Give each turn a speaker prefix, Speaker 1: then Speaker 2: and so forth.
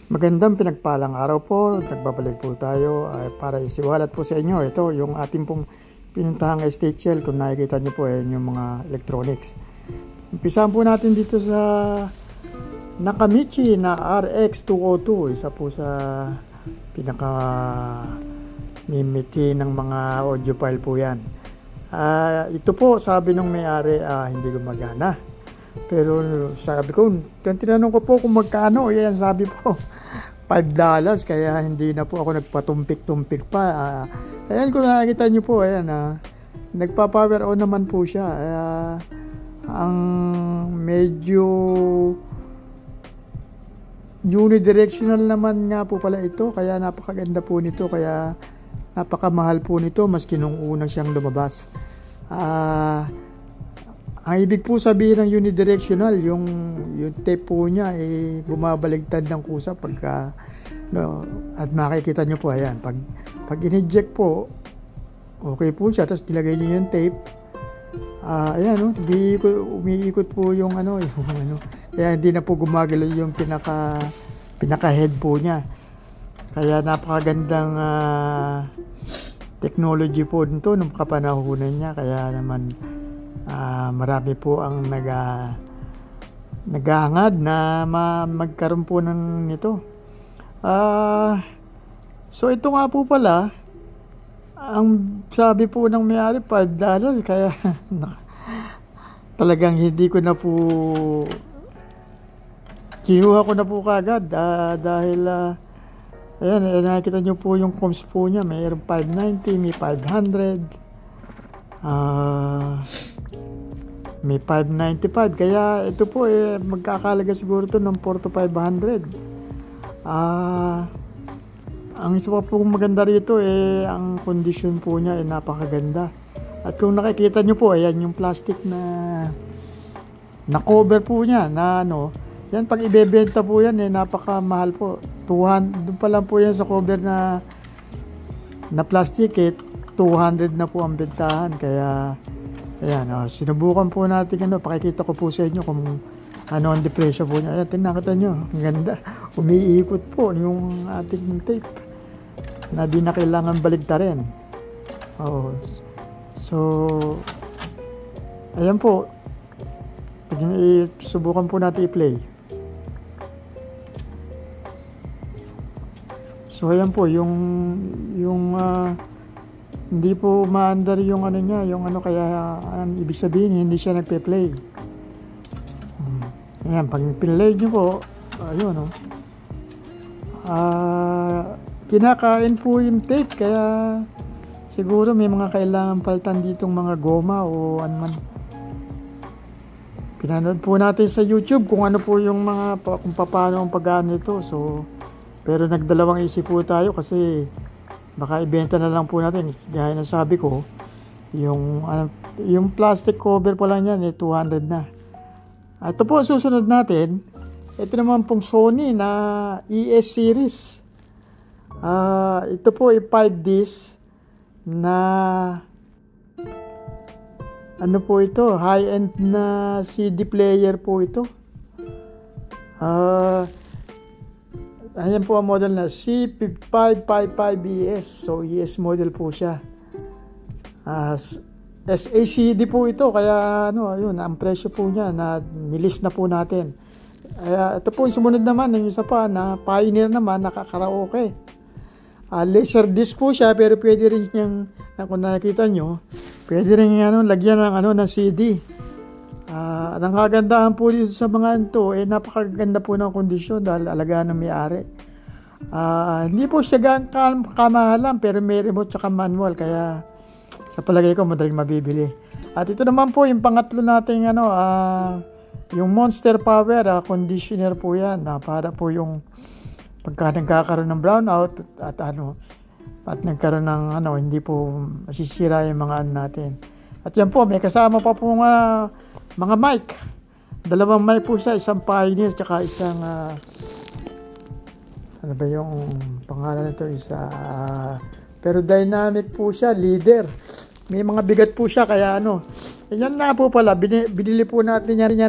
Speaker 1: Magandang pinagpalang araw po. Nagbabalik po tayo para isiwalat po sa inyo. Ito yung ating pong pinuntahang estate sale. Kung nakikita nyo po yung mga electronics. Umpisahan po natin dito sa Nakamichi na RX202. Isa po sa pinaka mimiti ng mga audiophile po yan. Ito po sabi nung may-ari hindi gumagana. Pero sabi ko, tinanong ko po kung magkano. Yan sabi po $5, kaya hindi na po ako nagpatumpik-tumpik pa. Ayan, kung nakikita nyo po, ayan, nagpa-power on naman po siya. Ang medyo unidirectional naman nga po pala ito, kaya napakaganda po nito, kaya napakamahal po nito maski nung una siyang lumabas. Ang ibig po sabihin ng unidirectional, yung tape po niya bumabaligtad ng kusa pagka at makikita niyo po ayan, pag in-eject po okay po siya, tapos nilagay niyo yung tape, ayan umiikot po yung kaya hindi na po gumagalaw yung pinaka head po niya, kaya napakagandang technology po nito nung kapanahunan niya, kaya naman marami po ang naghahangad na magkaroon po nito. So ito nga po pala, ang sabi po ng may-ari $5, kaya talagang hindi ko na po kinuha ko na po kagad dahil ayan, nakikita nyo po yung comms po niya, mayroong 590, may 500, may 595, kaya ito po magkakalaga siguro to ng 4 to 500. Ang isa pa po maganda rito ang condition po niya napakaganda. At kung nakikita nyo po, ayan yung plastic na cover po niya na yan, pag ibebenta po yan napakamahal po. 200 doon pa lang po yan sa cover na plastic 200 na po ang bentahan, kaya ayan, sinubukan po natin pakikita ko po sa inyo kung ano ang depresyo po niya. Ayan, tinakita nyo, ang ganda, umiikot po yung ating tape na di na kailangan baligtarin. So ayan po, subukan po natin i-play. So ayan po yung hindi po maandar yung niya, kaya ibig sabihin hindi siya nagpe-play. Ayan, pag pinlay nyo po, ayun kinakain po yung tape, kaya siguro may mga kailangan palitan ditong mga goma o ano man. Pinanood po natin sa YouTube kung ano po yung kung paano ang pag-ano ito. So pero nagdalawang isip po tayo kasi baka ibenta na lang po natin. Gaya na sabi ko, yung plastic cover pa lang yan 200 na. Ito po susunod natin. Ito naman pong Sony na ES series. Ito po 5 disc na po ito, high-end na CD player po ito. Ayan po ang model na C5555ES. So ES model po siya. SACD po ito, kaya ayun, ang presyo po niya na nilist na po natin. Ito po yung sumunod naman, yung isa pa na Pioneer naman, nakakaraoke. Laser disc po siya, pero pwede rin niyang, kung nakikita nyo, pwede rin lagyan ng CD. Ang kagandahan po dito sa mga ito, napakaganda po ng kondisyon dahil alagaan ng may-ari. Hindi po siya kamahalan, pero may remote sa manual, kaya sa palagay ko madaling mabibili. At ito naman po yung pangatlo nating yung Monster Power conditioner po yan, para po yung pagka nagkakaroon ng brownout at nagkaroon ng hindi po masisira yung mga natin. At yan po, may kasama pa po mga mic. Dalawang mic po siya, isang Pioneer tsaka isang ano ba yung pangalan nito, pero dynamic po siya, leader. May mga bigat po siya, kaya yan na po pala, binili po natin yan